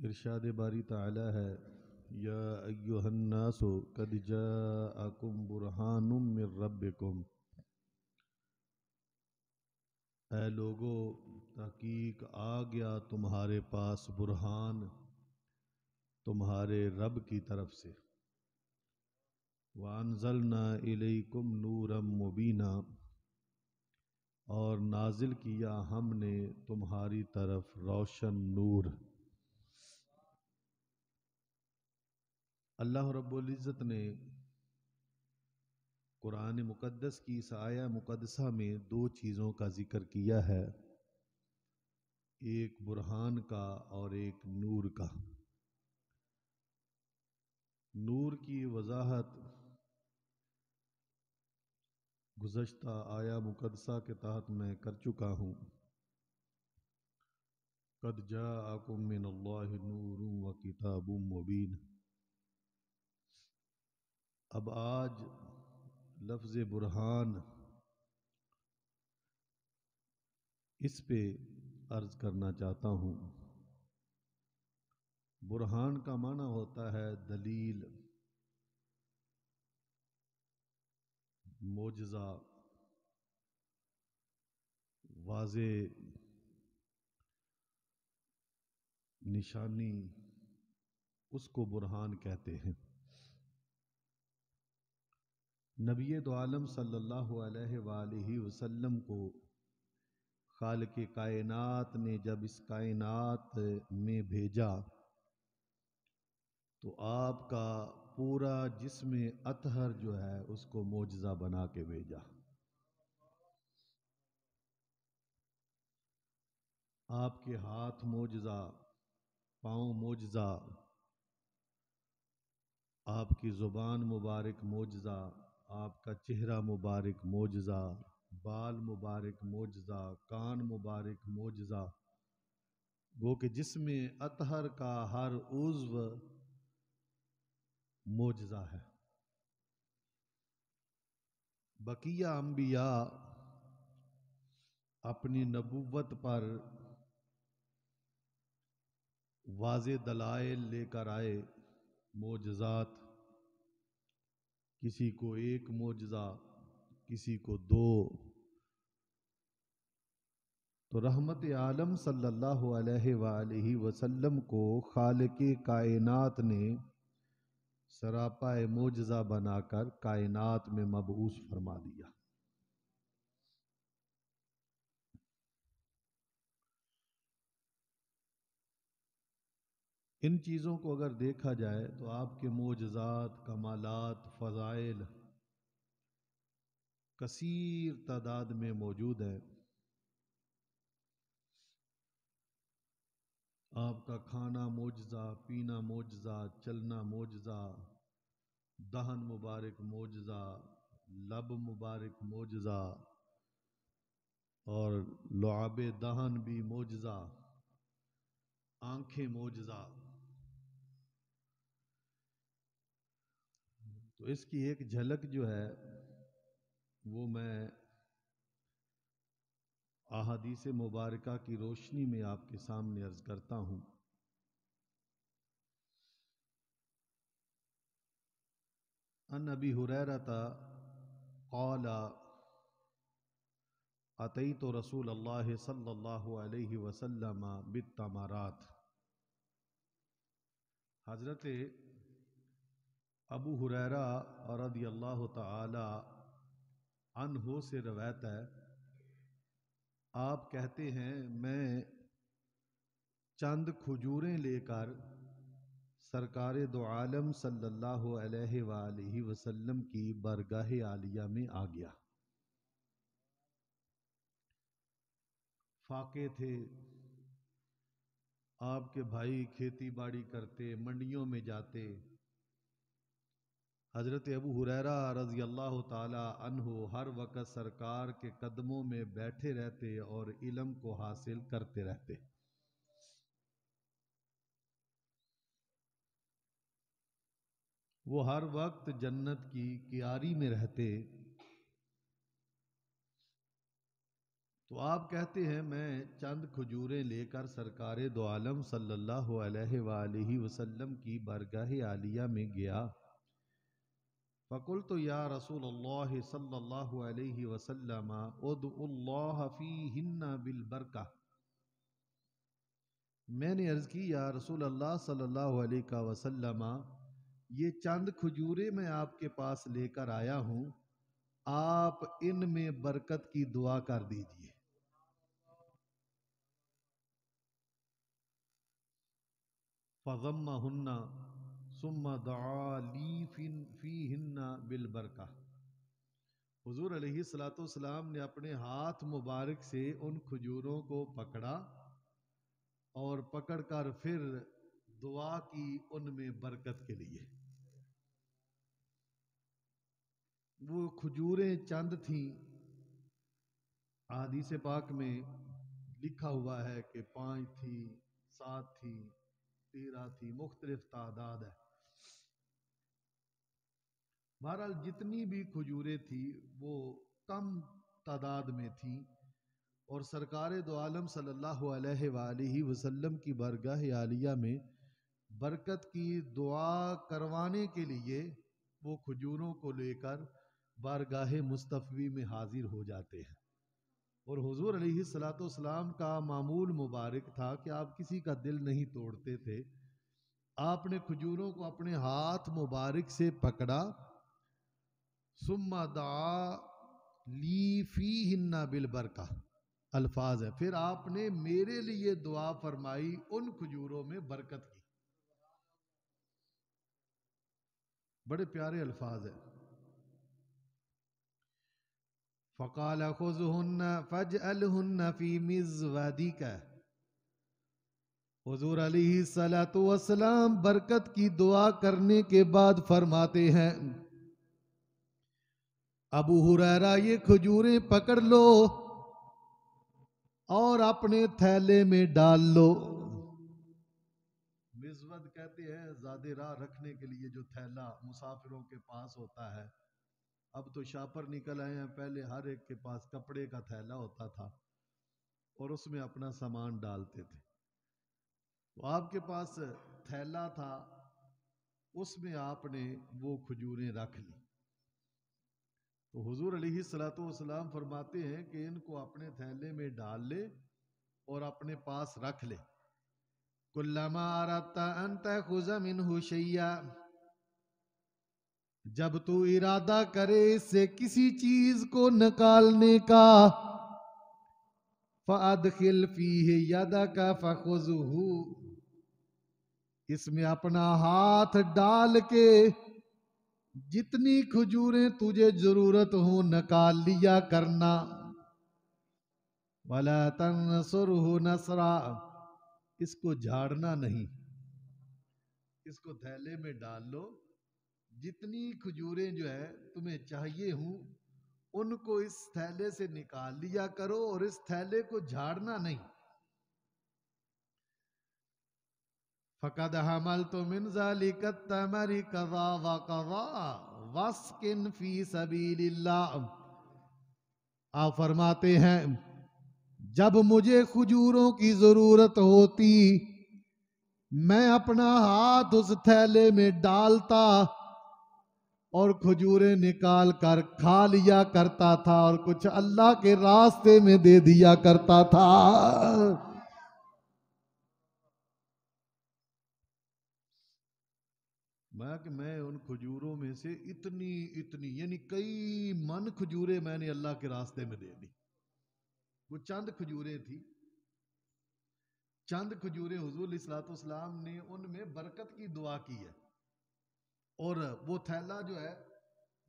ارشاد باری تعالی ہے، یا ایہا الناس قد جاءکم برہان من ربکم، اے لوگو تحقیق آ گیا تمہارے پاس برہان تمہارے رب کی طرف سے، وَأَنزَلْنَا إِلَيْكُمْ نُورًا مُبِينًا، اور نازل کیا ہم نے تمہاری طرف روشن نور۔ اللہ رب العزت نے قرآن مقدس کی اس آیہ مقدسہ میں دو چیزوں کا ذکر کیا ہے، ایک برہان کا اور ایک نور کا۔ نور کی وضاحت گزشتہ آیہ مقدسہ کے تحت میں کر چکا ہوں، قد جاءکم من اللہ نور و کتاب مبین۔ اب آج لفظ برہان اس پہ عرض کرنا چاہتا ہوں۔ برہان کا معنی ہوتا ہے دلیل، معجزہ، واضح نشانی، اس کو برہان کہتے ہیں۔ نبی دو عالم صلی اللہ علیہ وآلہ وسلم کو خالق کائنات نے جب اس کائنات میں بھیجا تو آپ کا پورا جسم اطہر جو ہے اس کو معجزہ بنا کے بھیجا۔ آپ کے ہاتھ معجزہ، پاؤں معجزہ، آپ کی زبان مبارک معجزہ، آپ کا چہرہ مبارک معجزہ، بال مبارک معجزہ، کان مبارک معجزہ، گو کہ جسم اطہر کا ہر عضو معجزہ ہے۔ بقیہ انبیاء اپنی نبوت پر واضح دلائل لے کر آئے، معجزات، کسی کو ایک معجزہ، کسی کو دو، تو رحمت عالم صلی اللہ علیہ وآلہ وسلم کو خالق کائنات نے سراپا معجزہ بنا کر کائنات میں مبعوث فرما دیا۔ ان چیزوں کو اگر دیکھا جائے تو آپ کے معجزات، کمالات، فضائل کثیر تعداد میں موجود ہیں۔ آپ کا کھانا معجزہ، پینا معجزہ، چلنا معجزہ، دہن مبارک معجزہ، لب مبارک معجزہ، اور لعاب دہن بھی معجزہ، آنکھیں معجزہ۔ تو اس کی ایک جھلک جو ہے وہ میں احادیث مبارکہ کی روشنی میں آپ کے سامنے عرض کرتا ہوں۔ عن ابی ہریرہ قال اتیت رسول اللہ صلی اللہ علیہ وسلم بالتمرات۔ حضرت ابو ہریرہ رضی اللہ تعالی عنہ سے روایت ہے، آپ کہتے ہیں میں چند کھجوریں لے کر سرکار دو عالم صلی اللہ علیہ وآلہ وسلم کی برگاہ عالیہ میں آ گیا۔ فاقے تھے، آپ کے بھائی کھیتی باڑی کرتے، منڈیوں میں جاتے۔ حضرت ابو ہریرہ رضی اللہ تعالی عنہ ہر وقت سرکار کے قدموں میں بیٹھے رہتے اور علم کو حاصل کرتے رہتے۔ وہ ہر وقت جنت کی کیاری میں رہتے۔ تو آپ کہتے ہیں میں چند کھجوریں لے کر سرکار دو عالم صلی اللہ علیہ وآلہ وسلم کی بارگاہ عالیہ میں گیا. فقلت یا رسول اللہ صلی اللہ علیہ وسلم ادعو اللہ فیہن بالبرکہ. میں نے عرض کی یا رسول اللہ صلی اللہ علیہ وسلم یہ چند کھجوریں میں آپ کے پاس لے کر آیا ہوں، آپ ان میں برکت کی دعا کر دیجئے. فَضَمَّهُنَّ ثُمَّ دَعَا لِي فِيهِنَّ بِالْبَرْكَةِ. حضور علیہ الصلوۃ والسلام نے اپنے ہاتھ مبارک سے ان کھجوروں کو پکڑا اور پکڑ کر پھر دعا کی ان میں برکت کے لیے. وہ کھجوریں چند تھیں. حدیث پاک میں لکھا ہوا ہے کہ 5 تھی، 7 تھی، 13 تھی، مختلف تعداد ہے. بہرحال جتنی بھی کھجوریں تھی وہ کم تعداد میں تھیں، اور سرکار دو عالم صلی اللہ علیہ وآلہ وسلم کی بارگاہ عالیہ میں برکت کی دعا کروانے کے لیے وہ کھجوروں کو لے کر بارگاہ مصطفی میں حاضر ہو جاتے ہیں. اور حضور علیہ الصلوۃ والسلام کا معمول مبارک تھا کہ آپ کسی کا دل نہیں توڑتے تھے. آپ نے کھجوروں کو اپنے ہاتھ مبارک سے پکڑا، ثم دعا لی فیہن بالبرکہ الفاظ ہے، پھر آپ نے میرے لیے دعا فرمائی ان کھجوروں میں برکت کی. بڑے پیارے الفاظ ہیں. فقال خذهن فاجعلهن في مزودك. حضور علیہ الصلوۃ والسلام برکت کی دعا کرنے کے بعد فرماتے ہیں ابو ہریرہ یہ کھجوریں پکڑ لو اور اپنے تھیلے میں ڈال لو. مزود کہتے ہیں زیادہ راہ رکھنے کے لیے جو تھیلا مسافروں کے پاس ہوتا ہے. اب تو شاپر نکل آئے ہیں، پہلے ہر ایک کے پاس کپڑے کا تھیلا ہوتا تھا اور اس میں اپنا سامان ڈالتے تھے. تو آپ کے پاس تھیلا تھا، اس میں آپ نے وہ کھجوریں رکھ لی. تو حضور علیہ الصلوۃ والسلام فرماتے ہیں کہ ان کو اپنے تھیلے میں ڈال لے اور اپنے پاس رکھ لے. کلما اردت ان تاخذ منہ شیئا، جب تو ارادہ کرے اس سے کسی چیز کو نکالنے کا، فادخل فیہ یدک فخذہ، اس میں اپنا ہاتھ ڈال کے جتنی کھجوریں تجھے ضرورت ہو نکال لیا کرنا. ولا تنصرہ نصرا، اس کو جھاڑنا نہیں، اس کو تھیلے میں ڈال لو. جتنی کھجوریں جو ہے تمہیں چاہیے ہوں ان کو اس تھیلے سے نکال لیا کرو اور اس تھیلے کو جھاڑنا نہیں. فقد حملت من ذلك التمر كذا وكذا واسكن في سبيل اللہ. آپ فرماتے ہیں جب مجھے کھجوروں کی ضرورت ہوتی میں اپنا ہاتھ اس تھیلے میں ڈالتا اور کھجوریں نکال کر کھا لیا کرتا تھا اور کچھ اللہ کے راستے میں دے دیا کرتا تھا. میں ان کھجوروں میں سے اتنی یعنی کئی من کھجوریں میں نے اللہ کے راستے میں دے دی. وہ چند کھجوریں تھی، چند کھجوریں حضور علیہ الصلوۃ والسلام نے ان میں برکت کی دعا کی ہے. اور وہ تھیلا جو ہے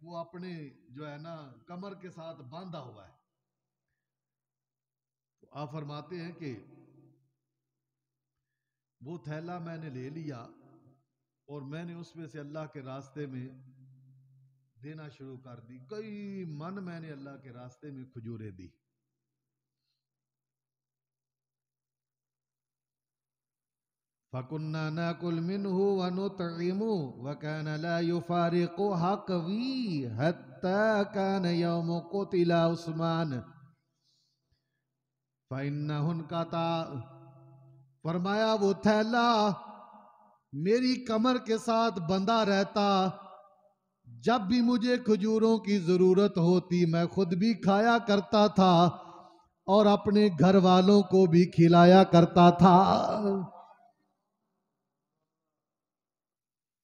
وہ اپنے جو ہے نا کمر کے ساتھ باندھا ہوا ہے. تو آپ فرماتے ہیں کہ وہ تھیلا میں نے لے لیا اور میں نے اس میں سے اللہ کے راستے میں دینا شروع کر دی. کئی من میں نے اللہ کے راستے میں کھجوریں دی. فَكُنَّا نَأْكُلُ مِنْهُ وَنُطْعِمُ وَكَانَ لَا يُفَارِقُ حَقْوِي حَتَّى كَانَ يَوْمُ قُتِلَ عثمان. فَإِنَّهُ انْقَطَعَ، فرمایا وہ تھیلا میری کمر کے ساتھ بندھا رہتا، جب بھی مجھے کھجوروں کی ضرورت ہوتی میں خود بھی کھایا کرتا تھا اور اپنے گھر والوں کو بھی کھلایا کرتا تھا۔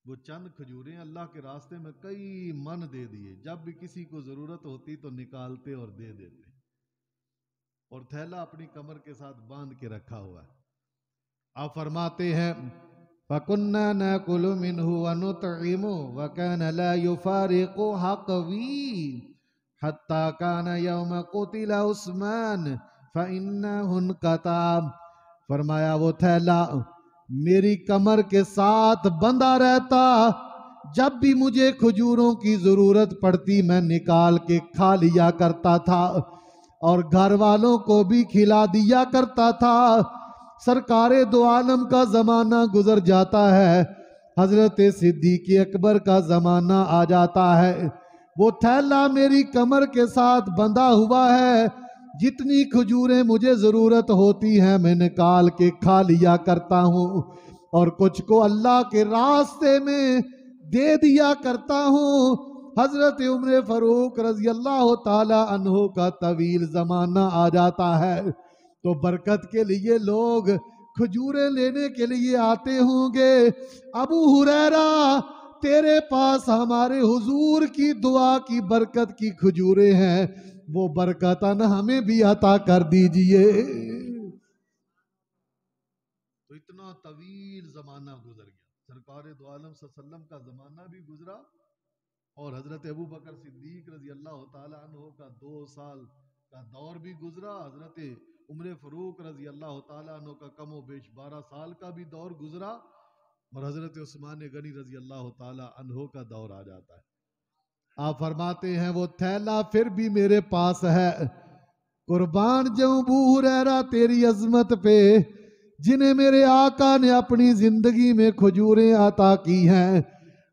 وہ چند کھجوریں اللہ کے راستے میں کئی من دے دیے، جب بھی کسی کو ضرورت ہوتی تو نکالتے اور دے دیتے، اور تھیلا اپنی کمر کے ساتھ باندھ کے رکھا ہوا ہے۔ آپ فرماتے ہیں فَكُنَّا نَأْكُلُ مِنْهُ وَنُطْعِمُ وَكَانَ لَا يُفَارِقُ حَقْوِي حَتَّى كَانَ يَوْمَ قُتِلَ عُثْمَانُ فَإِنَّهُ انْقَطَعَ، فرمایا وہ تھیلا میری کمر کے ساتھ بندھا رہتا، جب بھی مجھے کھجوروں کی ضرورت پڑتی میں نکال کے کھا لیا کرتا تھا اور گھر والوں کو بھی کھلا دیا کرتا تھا۔ سرکار دو عالم کا زمانہ گزر جاتا ہے، حضرت صدیق اکبر کا زمانہ آ جاتا ہے، وہ تھیلا میری کمر کے ساتھ بندھا ہوا ہے، جتنی کھجوریں مجھے ضرورت ہوتی ہیں میں نکال کے کھا لیا کرتا ہوں اور کچھ کو اللہ کے راستے میں دے دیا کرتا ہوں۔ حضرت عمر فاروق رضی اللہ تعالی عنہ کا طویل زمانہ آ جاتا ہے تو برکت کے لیے لوگ کھجوریں لینے کے لیے آتے ہوں گے، ابو ہریرہ تیرے پاس ہمارے حضور کی دعا کی برکت کی کھجوریں ہیں، وہ برکتاً ہمیں بھی عطا کر دیجئے۔ تو اتنا طویل زمانہ گزر گیا، سرکار دو عالم صلی اللہ علیہ وسلم کا زمانہ بھی گزرا اور حضرت ابو بکر صدیق رضی اللہ تعالی عنہ کا 2 سال کا دور بھی گزرا، حضرت عمر فاروق رضی اللہ تعالی عنہ کا کم و بیش 12 سال کا بھی دور گزرا، اور حضرت عثمان غنی رضی اللہ تعالی عنہ کا دور آ جاتا ہے۔ آپ فرماتے ہیں وہ تھیلا پھر بھی میرے پاس ہے، قربان جاؤں ابو ہریرہ تیری عظمت پہ، جنہیں میرے آقا نے اپنی زندگی میں کھجوریں عطا کی ہیں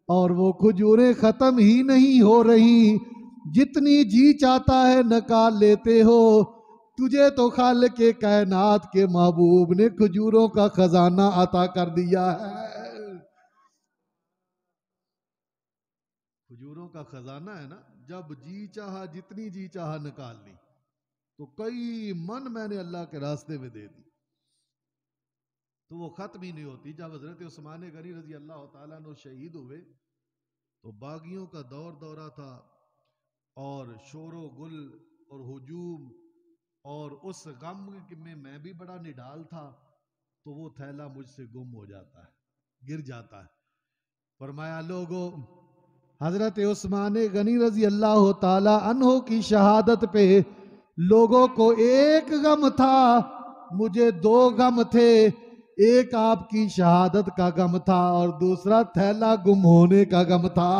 اور وہ کھجوریں ختم ہی نہیں ہو رہی، جتنی جی چاہتا ہے نکال لیتے ہو، تجھے تو خالق کائنات کے محبوب نے کھجوروں کا خزانہ عطا کر دیا ہے۔ کھجوروں کا خزانہ ہے نا، جب جی چاہا جتنی جی چاہا نکال لی، تو کئی من میں نے اللہ کے راستے میں دے دی تو وہ ختم ہی نہیں ہوتی۔ جب حضرت عثمان غنی رضی اللہ تعالیٰ عنہ شہید ہوئے تو باغیوں کا دور دورہ تھا اور شور و گل اور ہجوم، اور اس غم میں بھی بڑا نڈال تھا، تو وہ تھیلا مجھ سے گم ہو جاتا ہے، گر جاتا ہے۔ فرمایا لوگوں، حضرت عثمان غنی رضی اللہ تعالی عنہ کی شہادت پہ لوگوں کو ایک غم تھا، مجھے 2 غم تھے، ایک آپ کی شہادت کا غم تھا اور دوسرا تھیلا گم ہونے کا غم تھا۔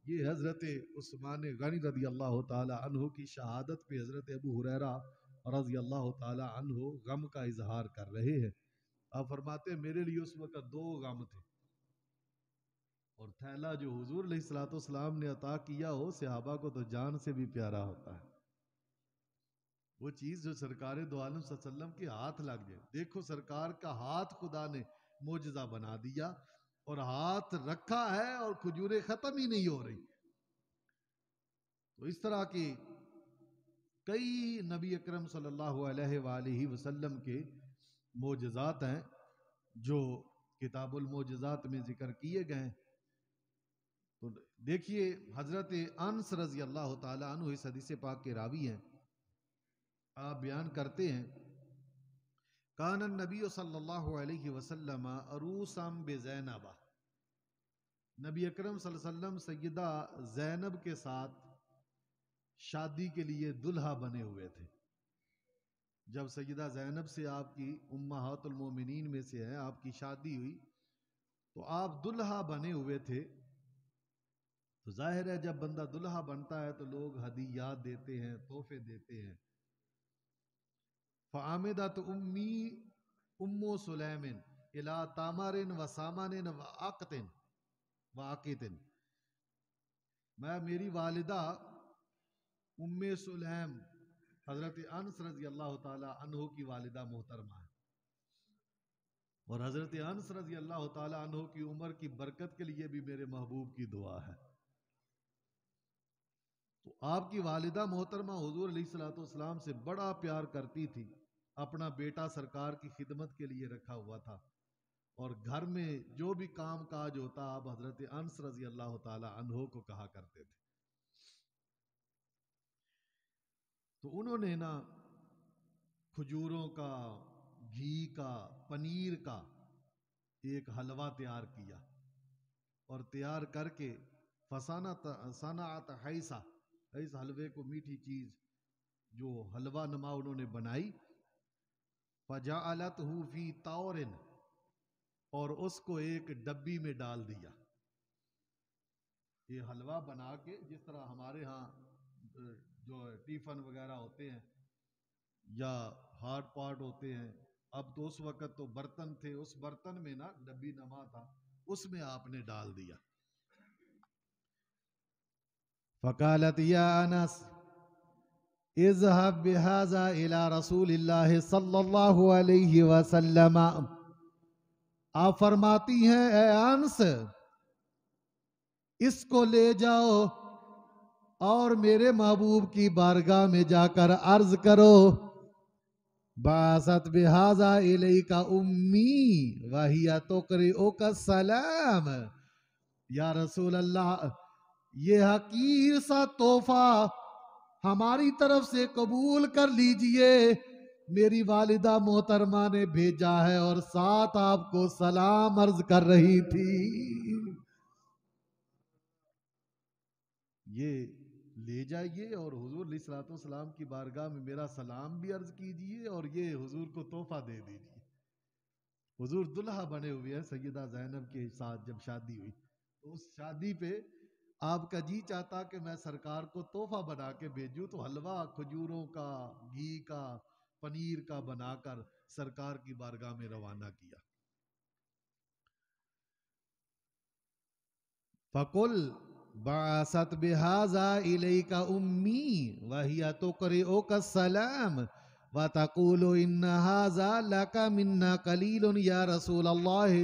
یہ حضرت عثمان غنی رضی اللہ تعالی عنہ کی شہادت پہ حضرت ابو ہریرہ رضی اللہ تعالی عنہ غم کا اظہار کر رہے ہیں۔ آپ فرماتے ہیں میرے لیے اس وقت 2 غم تھے، اور تھیلا جو حضور علیہ الصلوۃ والسلام نے عطا کیا ہو صحابہ کو تو جان سے بھی پیارا ہوتا ہے، وہ چیز جو سرکار دو عالم صلی اللہ علیہ وسلم کے ہاتھ لگ جائے۔ دیکھو سرکار کا ہاتھ خدا نے معجزہ بنا دیا، اور ہاتھ رکھا ہے اور کھجوریں ختم ہی نہیں ہو رہی۔ تو اس طرح کی کئی نبی اکرم صلی اللہ علیہ وآلہ وسلم کے معجزات ہیں جو کتاب المعجزات میں ذکر کیے گئے ہیں۔ تو دیکھیے حضرت انس رضی اللہ تعالی عنہ اس حدیث پاک کے راوی ہیں، آپ بیان کرتے ہیں کان النبی صلی اللہ علیہ وسلم عروسا بزینب، نبی اکرم صلی اللہ علیہ وسلم سیدہ زینب کے ساتھ شادی کے لیے دلہا بنے ہوئے تھے۔ جب سیدہ زینب سے آپ کی امہات المومنین میں سے ہیں آپ کی شادی ہوئی تو آپ دلہا بنے ہوئے تھے۔ تو ظاہر ہے جب بندہ دلہا بنتا ہے تو لوگ ہدیات دیتے ہیں، تحفے دیتے ہیں۔ فعامدت امی ام سلیم الی تامر و سامان و عقت، میں میری والدہ ام سلیم حضرت انس رضی اللہ تعالی عنہ کی والدہ محترمہ ہے، اور حضرت انس رضی اللہ تعالی عنہ کی عمر کی برکت کے لیے بھی میرے محبوب کی دعا ہے۔ تو آپ کی والدہ محترمہ حضور علیہ الصلوۃ والسلام سے بڑا پیار کرتی تھی، اپنا بیٹا سرکار کی خدمت کے لیے رکھا ہوا تھا، اور گھر میں جو بھی کام کاج ہوتا آپ حضرت انس رضی اللہ تعالی عنہ کو کہا کرتے تھے۔ تو انہوں نے نا کھجوروں کا، گھی کا، پنیر کا ایک حلوہ تیار کیا، اور تیار کر کے صنعت حیثہ، اس حلوے کو میٹھی چیز جو حلوہ نما انہوں نے بنائی، فجعلتہ فی طور، اور اس کو ایک ڈبی میں ڈال دیا۔ یہ حلوہ بنا کے، جس طرح ہمارے ہاں جو ٹیفن وغیرہ ہوتے ہیں یا ہارڈ پاٹ ہوتے ہیں، اب تو اس وقت تو برتن تھے، اس برتن میں نا ڈبی نما تھا، اس میں آپ نے ڈال دیا۔ فقالت یا انس اذهب بهذا الى رسول اللہ صلی اللہ علیہ وسلم، آپ فرماتی ہیں اے انس اس کو لے جاؤ اور میرے محبوب کی بارگاہ میں جا کر عرض کرو، بعثت بہذا الیک امی وہی تقرئک السلام، یا رسول اللہ یہ حقیر سا تحفہ ہماری طرف سے قبول کر لیجئے، میری والدہ محترمہ نے بھیجا ہے اور ساتھ آپ کو سلام عرض کر رہی تھی۔ یہ لے جائیے اور حضور علیہ الصلوۃ والسلام کی بارگاہ میں میرا سلام بھی عرض کیجئے، اور یہ حضور کو تحفہ دے دیجئے۔ حضور دلہا بنے ہوئے ہیں سیدہ زینب کے ساتھ، جب شادی ہوئی تو اس شادی پہ آپ کا جی چاہتا کہ میں سرکار کو تحفہ بنا کے بھیجوں، تو حلوہ کھجوروں کا، گھی کا، پنیر کا بنا کر سرکار کی بارگاہ میں روانہ کیا۔ فَقُلْ بَعَثَتْ بِهَذَا إِلَيْكَ أُمِّي وَهِيَ تُقْرِئُكَ السَّلَامَ وَتَقُولُ إِنَّ هَذَا لَكَ مِنَّا قَلِيلٌ یا رسول اللہ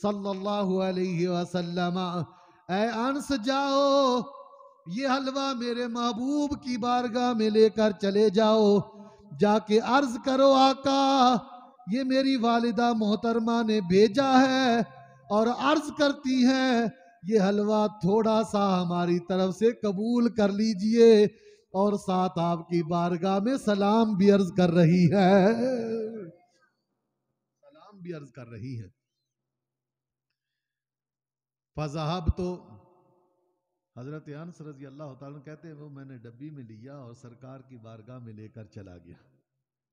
صلی اللہ علیہ وسلم، اے انس جاؤ یہ حلوہ میرے محبوب کی بارگاہ میں لے کر چلے جاؤ، جا کے عرض کرو آقا یہ میری والدہ محترمہ نے بھیجا ہے، اور عرض کرتی ہیں یہ حلوہ تھوڑا سا ہماری طرف سے قبول کر لیجئے، اور ساتھ آپ کی بارگاہ میں سلام بھی عرض کر رہی ہے، سلام بھی عرض کر رہی ہے۔ فَذَهَبْتُ، تو حضرت انس رضی اللہ تعالیٰ کہتے ہیں وہ میں نے ڈبی میں لیا اور سرکار کی بارگاہ میں لے کر چلا گیا۔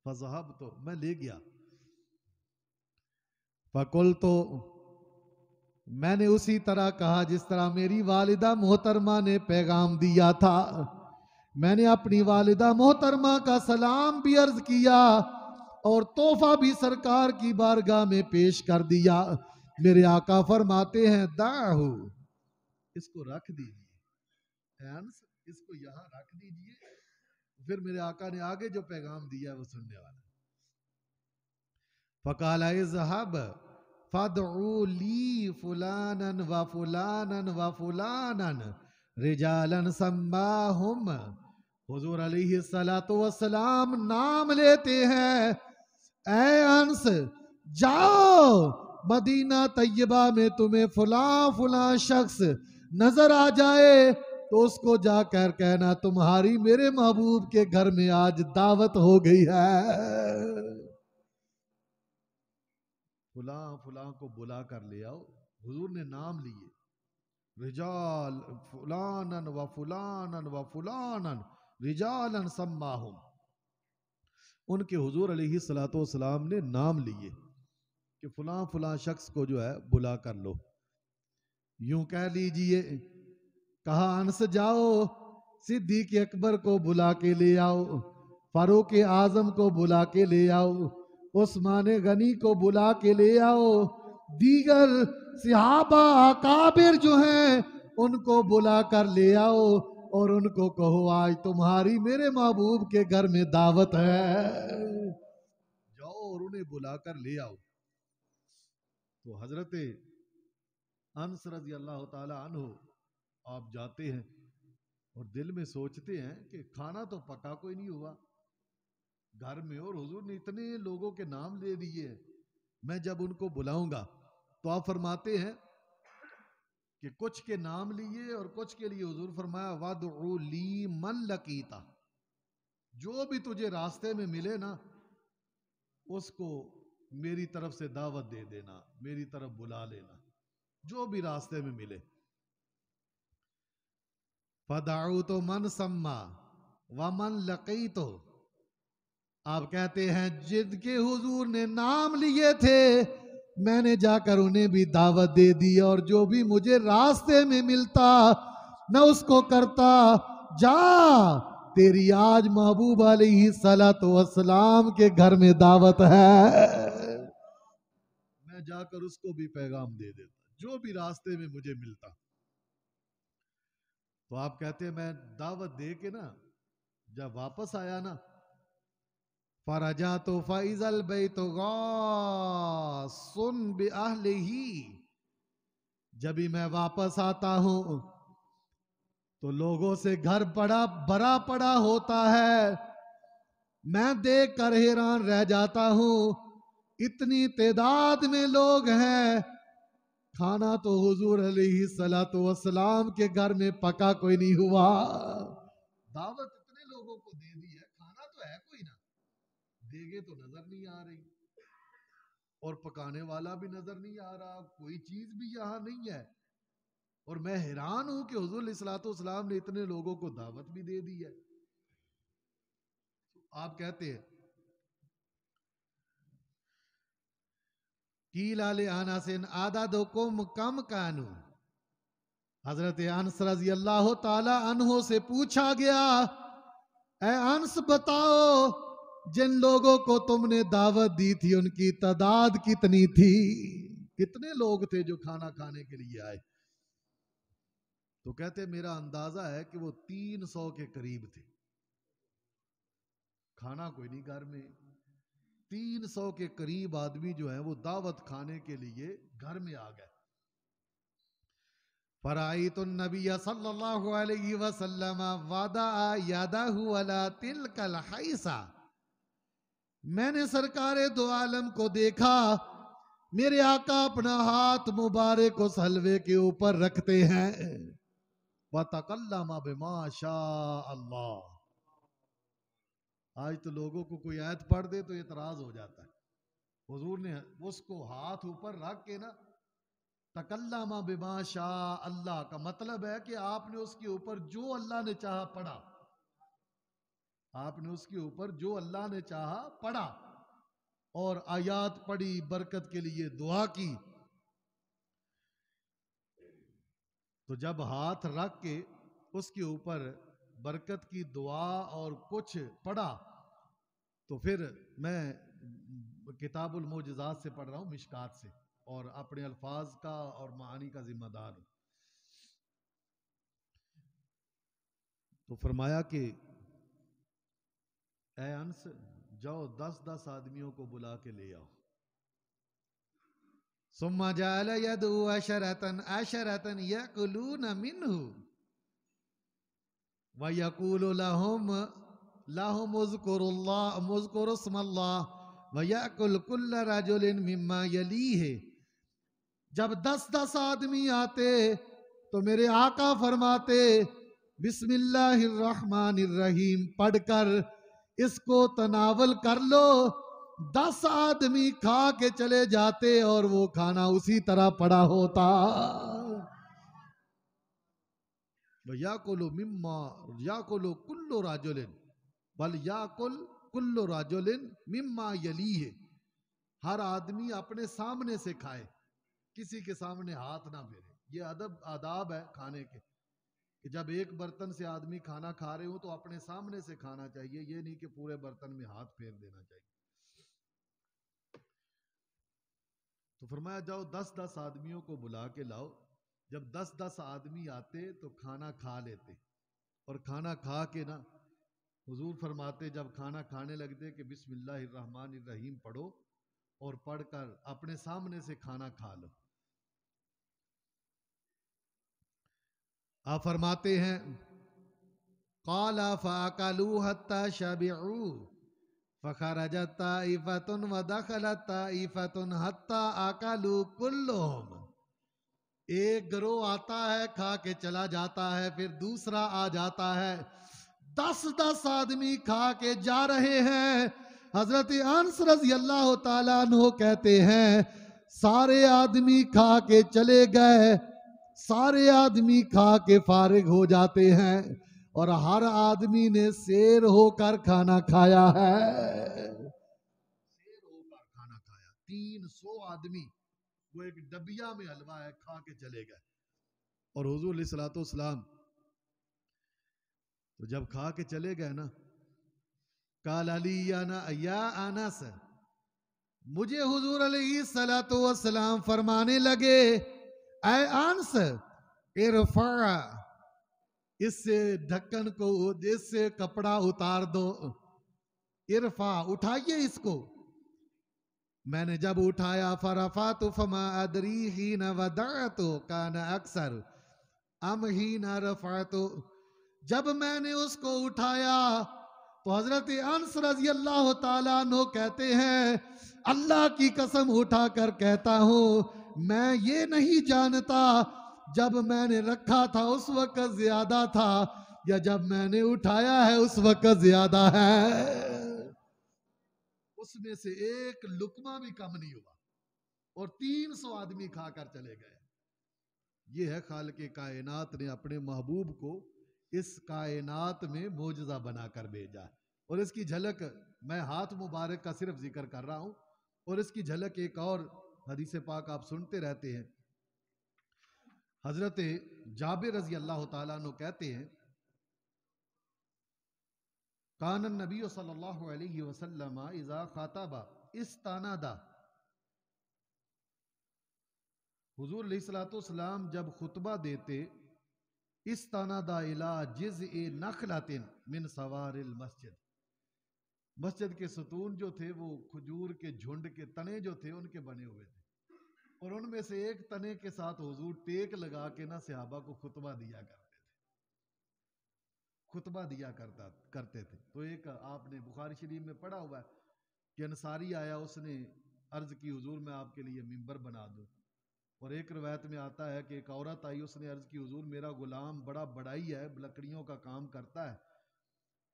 فَذَهَبْتُ، تو میں لے گیا۔ فَقُلْتُ، تو میں نے اسی طرح کہا جس طرح میری والدہ محترمہ نے پیغام دیا تھا، میں نے اپنی والدہ محترمہ کا سلام بھی عرض کیا اور تحفہ بھی سرکار کی بارگاہ میں پیش کر دیا۔ میرے آقا فرماتے ہیں دعہ، اس کو رکھ دیجئے، انس اس کو یہاں رکھ دیجئے۔ پھر میرے آقا نے آگے جو پیغام دیا ہے وہ سننے والا۔ فقال اذهب فادعوا لی فلانا وفلانا وفلانا رجالا سماہم، حضور علیہ الصلوۃ والسلام نام لیتے ہیں، اے انس جاؤ مدینہ طیبہ میں تمہیں فلاں فلاں شخص نظر آ جائے تو اس کو جا کر کہنا تمہاری میرے محبوب کے گھر میں آج دعوت ہو گئی ہے، فلاں فلاں کو بلا کر لے آؤ۔ حضور نے نام لیے، رجال فلانا و فلانا و فلانا رجالا سماہم، ان کے حضور علیہ الصلوۃ والسلام نے نام لیے کہ فلاں فلاں شخص کو جو ہے بلا کر لو۔ یوں کہہ لیجئے، کہا انس جاؤ صدیق اکبر کو بلا کے لے آؤ، فاروق اعظم کو بلا کے لے آؤ، عثمان غنی کو بلا کے لے آؤ، دیگر صحابہ اکابر جو ہیں ان کو بلا کر لے آؤ، اور ان کو کہو آج تمہاری میرے محبوب کے گھر میں دعوت ہے، جاؤ اور انہیں بلا کر لے آؤ۔ تو حضرت انس رضی اللہ تعالی عنہ آپ جاتے ہیں اور دل میں سوچتے ہیں کہ کھانا تو پکا کوئی نہیں ہوا گھر میں، اور حضور نے اتنے لوگوں کے نام لے دیے، میں جب ان کو بلاؤں گا تو آپ فرماتے ہیں کہ کچھ کے نام لیے اور کچھ کے لیے حضور فرمایا وَادْعُ لِي مَن لَقِیتَ، جو بھی تجھے راستے میں ملے نا اس کو میری طرف سے دعوت دے دینا، میری طرف بلا لینا، جو بھی راستے میں ملے۔ فَدَعُوتُ مَن سَمَّا وَمَن لَقِیتُ، آپ کہتے ہیں جن کے حضور نے نام لیے تھے میں نے جا کر انہیں بھی دعوت دے دی، اور جو بھی مجھے راستے میں ملتا میں اس کو کرتا۔ جا تیری آج محبوب علیہ الصلوۃ والسلام کے گھر میں دعوت ہے، میں جا کر اس کو بھی پیغام دے دیتا جو بھی راستے میں مجھے ملتا۔ تو آپ کہتے ہیں میں دعوت دے کے نا جب واپس آیا نا فرجعت فإذا البيت غاص بأهله، جب ہی میں واپس آتا ہوں تو لوگوں سے گھر بڑا بھرا پڑا ہوتا ہے، میں دیکھ کر حیران رہ جاتا ہوں اتنی تعداد میں لوگ ہیں، کھانا تو حضور علیہ الصلوۃ والسلام کے گھر میں پکا کوئی نہیں ہوا، دعوت اتنے لوگوں کو دے دی ہے کھانا تو ہے کوئی نہ، دیگیں تو نظر نہیں آ رہی اور پکانے والا بھی نظر نہیں آ رہا، کوئی چیز بھی یہاں نہیں ہے، اور میں حیران ہوں کہ حضور علیہ الصلوۃ والسلام نے اتنے لوگوں کو دعوت بھی دے دی ہے۔ آپ کہتے ہیں قیل لانس عددکم کم کانوا، حضرت انس رضی اللہ تعالی عنہ سے پوچھا گیا اے انس بتاؤ جن لوگوں کو تم نے دعوت دی تھی ان کی تعداد کتنی تھی، کتنے لوگ تھے جو کھانا کھانے کے لیے آئے؟ تو کہتے میرا اندازہ ہے کہ وہ 300 کے قریب تھے، کھانا کوئی نہیں گھر میں، 300 کے قریب آدمی جو ہیں وہ دعوت کھانے کے لیے گھر میں آ گئے۔ فرأیت النبی صلی اللہ علیہ وسلم وضع یدہ علی تلک الحیثہ، میں نے سرکار دو عالم کو دیکھا میرے آقا اپنا ہاتھ مبارک اس حلوے کے اوپر رکھتے ہیں، وَتَقَلَّمَ بِمَا شَاءَ اللَّهُ، آج تو لوگوں کو کوئی آیت پڑھ دے تو اعتراض ہو جاتا ہے، حضور نے اس کو ہاتھ اوپر رکھ کے نا تکلم بما شاء اللہ کا مطلب ہے کہ آپ نے اس کے اوپر جو اللہ نے چاہا پڑھا، آپ نے اس کے اوپر جو اللہ نے چاہا پڑھا اور آیات پڑھی، برکت کے لیے دعا کی۔ تو جب ہاتھ رکھ کے اس کے اوپر برکت کی دعا اور کچھ پڑھا تو پھر میں کتاب المعجزات سے پڑھ رہا ہوں، مشکات سے، اور اپنے الفاظ کا اور معانی کا ذمہ دار ہوں۔ تو فرمایا کہ اے انس جاؤ 10 آدمیوں کو بلا کے لے آؤ۔ ثم جعل يدعو عشرة يأكلون منه ويقول لهم اذكروا اسم الله ويأكل كل رجل مما يليه، جب 10 آدمی آتے تو میرے آقا فرماتے بسم اللہ الرحمن الرحیم پڑھ کر اس کو تناول کر لو، 10 آدمی کھا کے چلے جاتے اور وہ کھانا اسی طرح پڑا ہوتا۔ وَيَأْكُلُ مِمَّا يَأْكُلُ كُلُّ رَجُلٍ وَلْيَأْكُلْ كُلُّ رَجُلٍ مِمَّا يَلِيهِ، ہر آدمی اپنے سامنے سے کھائے، کسی کے سامنے ہاتھ نہ پھیرے۔ یہ آداب ہے کھانے کے کہ جب ایک برتن سے آدمی کھانا کھا رہے ہو تو اپنے سامنے سے کھانا چاہیے، یہ نہیں کہ پورے برتن میں ہاتھ پھیر دینا چاہیے۔ تو فرمایا جاؤ 10 آدمیوں کو بلا کے لاؤ، جب 10 آدمی آتے تو کھانا کھا لیتے اور کھانا کھا کے نا حضور فرماتے جب کھانا کھانے لگتے کہ بسم اللہ الرحمن الرحیم پڑھو اور پڑھ کر اپنے سامنے سے کھانا کھا لو. آپ فرماتے ہیں قال فاکلوا حتى شبعوا فخرجت طائفة ودخلت طائفة حتى اکلوا كلهم. ایک گروہ آتا ہے کھا کے چلا جاتا ہے، پھر دوسرا آ جاتا ہے، 10 آدمی کھا کے جا رہے ہیں. حضرت انس رضی اللہ تعالیٰ عنہ کہتے ہیں سارے آدمی کھا کے چلے گئے، سارے آدمی کھا کے فارغ ہو جاتے ہیں اور ہر آدمی نے سیر ہو کر کھانا کھایا ہے. سیر ہو کر کھانا کھایا. 300 آدمی وہ ایک ڈبیا میں حلوہ ہے کھا کے چلے گئے. اور حضور علیہ الصلوۃ والسلام تو جب کھا کے چلے گئے نا قال علی یا انس، مجھے حضور علیہ الصلوۃ والسلام فرمانے لگے اے انس ارفع، اس سے ڈھکن کو، اس سے کپڑا اتار دو، ارفع اٹھائیے اس کو. میں نے جب اٹھایا فرفعت فما ادری حین وضعت کان اکثر ام حین رفعت، جب میں نے اس کو اٹھایا تو حضرت انس رضی اللہ تعالیٰ عنہ کہتے ہیں اللہ کی قسم اٹھا کر کہتا ہوں میں یہ نہیں جانتا جب میں نے رکھا تھا اس وقت زیادہ تھا یا جب میں نے اٹھایا ہے اس وقت زیادہ ہے. اس میں سے ایک لقمہ بھی کم نہیں ہوا اور 300 آدمی کھا کر چلے گئے. یہ ہے خالق کائنات نے اپنے محبوب کو اس کائنات میں معجزہ بنا کر بھیجا. اور اس کی جھلک میں ہاتھ مبارک کا صرف ذکر کر رہا ہوں، اور اس کی جھلک ایک اور حدیث پاک آپ سنتے رہتے ہیں. حضرت جابر رضی اللہ تعالیٰ عنہ کہتے ہیں کان النبی صلی اللہ علیہ وسلم اذا خاطب استنادا، حضور علیہ الصلوۃ والسلام جب خطبہ دیتے استنادا الی جزء نخلۃ من سوار المسجد، مسجد کے ستون جو تھے وہ کھجور کے جھنڈ کے تنے جو تھے ان کے بنے ہوئے تھے، اور ان میں سے ایک تنے کے ساتھ حضور ٹیک لگا کے نہ صحابہ کو خطبہ دیا کرتے تھے، خطبہ دیا کرتے تھے. تو ایک آپ نے بخاری شریف میں پڑھا ہوا ہے کہ انصاری آیا، اس نے عرض کی حضور میں آپ کے لیے ممبر بنا دوں. اور ایک روایت میں آتا ہے کہ ایک عورت آئی، اس نے عرض کی حضور میرا غلام بڑا بڑائی ہے، لکڑیوں کا کام کرتا ہے،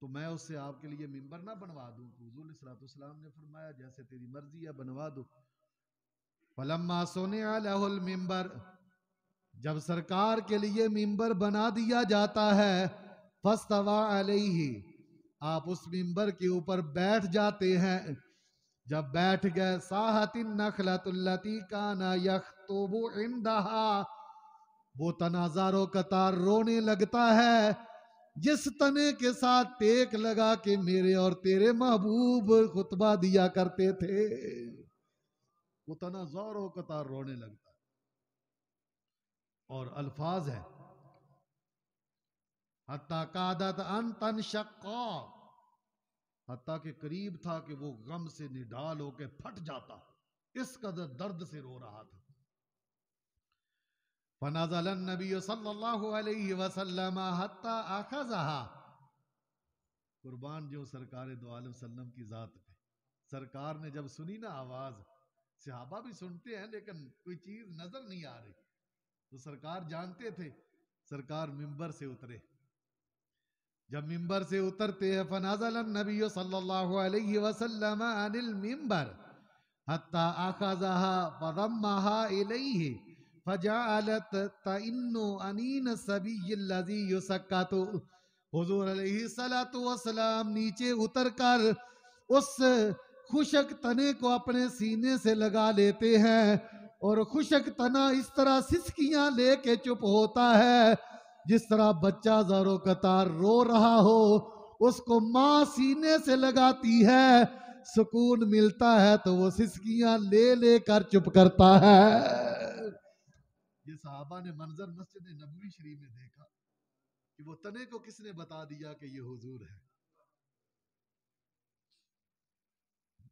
تو میں اس سے آپ کے لیے ممبر نہ بنوا دوں. تو حضور علیہ الصلوۃ والسلام نے فرمایا جیسے تیری مرضی ہے بنوا دو. فلما صنع له المنبر، جب سرکار کے لیے ممبر بنا دیا جاتا ہے فاستوى علیہ، آپ اس ممبر کے اوپر بیٹھ جاتے ہیں. جب بیٹھ گئے ساحت النخلۃ التي كان يخطب عندها، وہ تنا زارو قطار رونے لگتا ہے جس تنے کے ساتھ ٹیک لگا کے میرے اور تیرے محبوب خطبہ دیا کرتے تھے، وہ تنا زارو قطار رونے لگتا ہے. اور الفاظ ہے حتیٰ قادت ان تنشقا، حتیٰ کہ قریب تھا کہ وہ غم سے نڈال ہو کے پھٹ جاتا، اس قدر درد سے رو رہا تھا. فنزل النبی صلی اللہ علیہ وسلم حتیٰ اخذها، قربان جو سرکار دو عالم وسلم کی ذات پہ، سرکار نے جب سنی نا آواز، صحابہ بھی سنتے ہیں لیکن کوئی چیز نظر نہیں آ رہی، تو سرکار جانتے تھے. سرکار ممبر سے اترے، جب ممبر سے اترتے ہیں فنزل النبی صلی اللہ علیہ وسلم عن الممبر حتی اخذها فضمها الیہ فجعلت تئن انین الصبی الذی یسکت. حضور علیہ الصلوۃ والسلام نیچے اتر کر اس خشک تنے کو اپنے سینے سے لگا لیتے ہیں، اور خشک تنا اس طرح سسکیاں لے کے چپ ہوتا ہے جس طرح بچہ زارو قطار رو رہا ہو، اس کو ماں سینے سے لگاتی ہے، سکون ملتا ہے تو وہ سسکیاں لے لے کر چپ کرتا ہے. یہ صحابہ نے منظر مسجد نبوی شریف میں دیکھا کہ وہ تنے کو کس نے بتا دیا کہ یہ حضور ہے.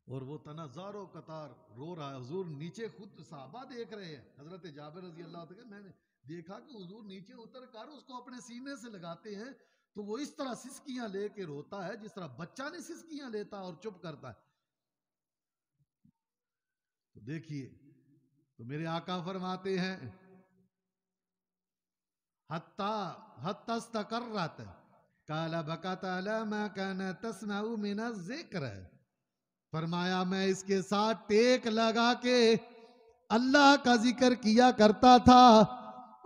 اور وہ تنا زاروں قطار رو رہا ہے. حضور نیچے خود صحابہ دیکھ رہے ہیں. حضرت جابر رضی اللہ عنہ میں نے دیکھا کہ حضور نیچے اتر کر اس کو اپنے سینے سے لگاتے ہیں تو وہ اس طرح سسکیاں لے کے روتا ہے جس طرح بچہ نے سسکیاں لیتا اور چپ کرتا ہے. تو دیکھیے تو میرے آقا فرماتے ہیں حتی استقرت قال بکت علی ما کان تسمع من الذکر. فرمایا میں اس کے ساتھ ٹیک لگا کے اللہ کا ذکر کیا کرتا تھا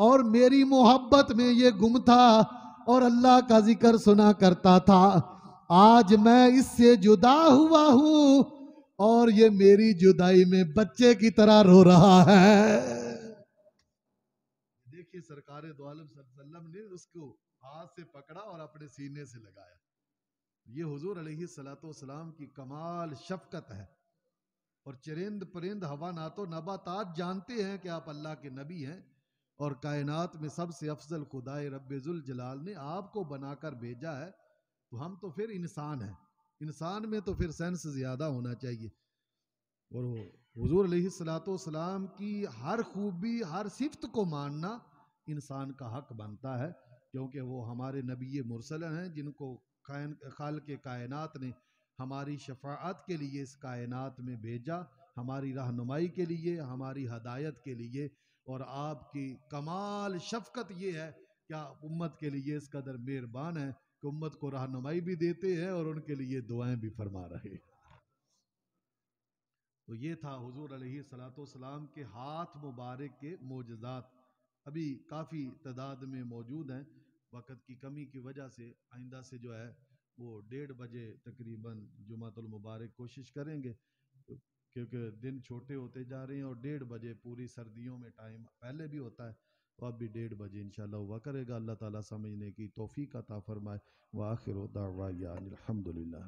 اور میری محبت میں یہ گم تھا اور اللہ کا ذکر سنا کرتا تھا. آج میں اس سے جدا ہوا ہوں اور یہ میری جدائی میں بچے کی طرح رو رہا ہے. دیکھیے سرکار دو عالم صلی اللہ علیہ وسلم نے اس کو ہاتھ سے پکڑا اور اپنے سینے سے لگایا. یہ حضور علیہ الصلوۃ والسلام کی کمال شفقت ہے. اور چرند پرند حیوانات و نباتات جانتے ہیں کہ آپ اللہ کے نبی ہیں اور کائنات میں سب سے افضل خدائے رب ذوالجلال نے آپ کو بنا کر بھیجا ہے. تو ہم تو پھر انسان ہیں. انسان میں تو پھر سینس زیادہ ہونا چاہیے. اور حضور علیہ الصلوۃ والسلام کی ہر خوبی ہر صفت کو ماننا انسان کا حق بنتا ہے کیونکہ وہ ہمارے نبی مرسل ہیں جن کو خالق کائنات نے ہماری شفاعت کے لیے اس کائنات میں بھیجا, ہماری رہنمائی کے لیے, ہماری ہدایت کے لیے. اور آپ کی کمال شفقت یہ ہے کہ آپ امت کے لیے اس قدر مہربان ہیں کہ امت کو رہنمائی بھی دیتے ہیں اور ان کے لیے دعائیں بھی فرما رہے ہیں. تو یہ تھا حضور علیہ الصلوۃ والسلام کے ہاتھ مبارک کے معجزات. ابھی کافی تعداد میں موجود ہیں. وقت کی کمی کی وجہ سے آئندہ سے جو ہے وہ 1:30 بجے تقریباً جمعۃ المبارک کوشش کریں گے کیونکہ دن چھوٹے ہوتے جا رہے ہیں اور 1:30 بجے پوری سردیوں میں ٹائم پہلے بھی ہوتا ہے تو اب بھی 1:30 بجے انشاءاللہ ہوا کرے گا. اللہ تعالیٰ سمجھنے کی توفیق عطا فرمائے. وآخر دعوانا الحمدللہ.